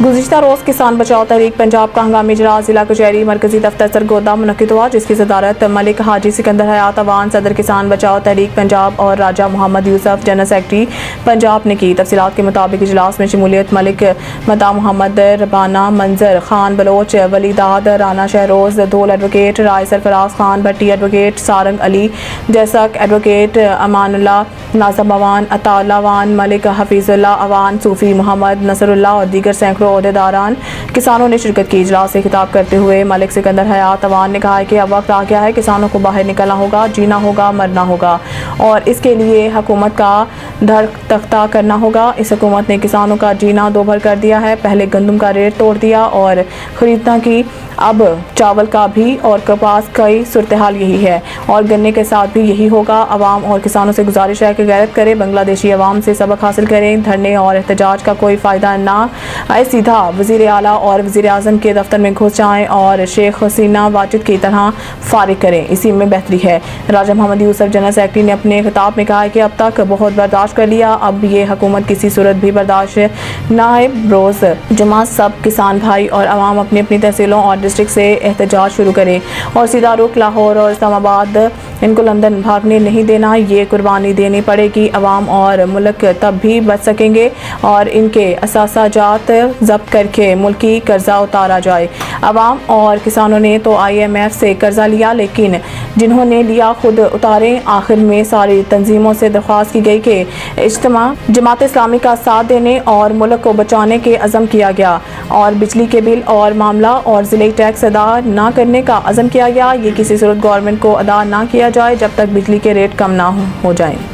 गुज़िश्ता रोज़ किसान बचाओ तहरीक पंजाब का हंगामी इजलास जिला कचहरी मरकजी दफ्तर सरगोदा मुनक्किद हुआ, जिसकी सदारत मलिक हाजी सिकंदर हयात अवान सदर किसान बचाओ तहरीक पंजाब और राजा मोहम्मद यूसुफ जनरल सेक्रेटरी पंजाब ने की। तफसीलात के मुताबिक इजलास में शमूलियत मलिक मता मोहम्मद रबाना, मंजर खान बलोच, वलीदाद राना शहरोज, धोल एडवोकेट, राय सरफराज खान भट्टी एडवोकेट, सारंग अली जैसक एडवोकेट, अमानुल्ला नाज़म अवान, अताउल्ला अवान, मलिक हफीजुल्ला अवान, सूफी मोहम्मद नसरुल्ला और दीगर सैकड़ों ओहदेदारान किसानों ने शिरकत की। इजलास से खिताब करते हुए मलिक सिकंदर हयात अवान ने कहा है कि अब वक्त आ गया है, किसानों को बाहर निकलना होगा, जीना होगा, मरना होगा और इसके लिए हुकूमत का धड़ तख्ता करना होगा। इस हुकूमत ने किसानों का जीना दो भर कर दिया है, पहले गंदम का रेट तोड़ दिया और खरीदना की, अब चावल का भी और कपास की सूरत हाल यही है और गन्ने के साथ भी यही होगा। अवाम और किसानों से गुजारिश है कि गैरत करें, बांग्लादेशी अवाम से सबक हासिल करें, धरने और एहतजाज का कोई फ़ायदा ना आए, सीधा वज़ीर आला और वज़ीर आज़म के दफ्तर में घुस जाएं और शेख हसीना वाजिद की तरह फारिग करें, इसी में बेहतरी है। राजा मोहम्मद यूसुफ जनरल सेक्रेटरी ने अपने खिताब में कहा है कि अब तक बहुत बर्दाश्त कर लिया, अब ये हुकूमत किसी सूरत भी बर्दाश्त ना है। रोज़ जुमा सब किसान भाई और अवाम अपनी अपनी तहसीलों और डिस्ट्रिक्ट से एहतजाज शुरू करें और सीधा रुख लाहौर और इस्लामाबाद, इनको लंदन भागने नहीं देना, ये कुर्बानी देनी पड़ेगी। अवाम और मुल्क तब भी बच सकेंगे और इनके असासाजात जब्त करके मुल्की कर्जा उतारा जाए। अवाम और किसानों ने तो IMF से कर्जा लिया, लेकिन जिन्होंने लिया खुद उतारें। आखिर में सारी तंजीमों से दरख्वास्त की गई कि इज्तिमा जमात इस्लामी का साथ देने और मुल्क को बचाने के अज़म किया गया और बिजली के बिल और मामला और ज़िले टैक्स अदा ना करने का अज़म किया गया। ये किसी सूरत गवर्नमेंट को अदा ना किया जाए जब तक बिजली के रेट कम ना हो जाएं।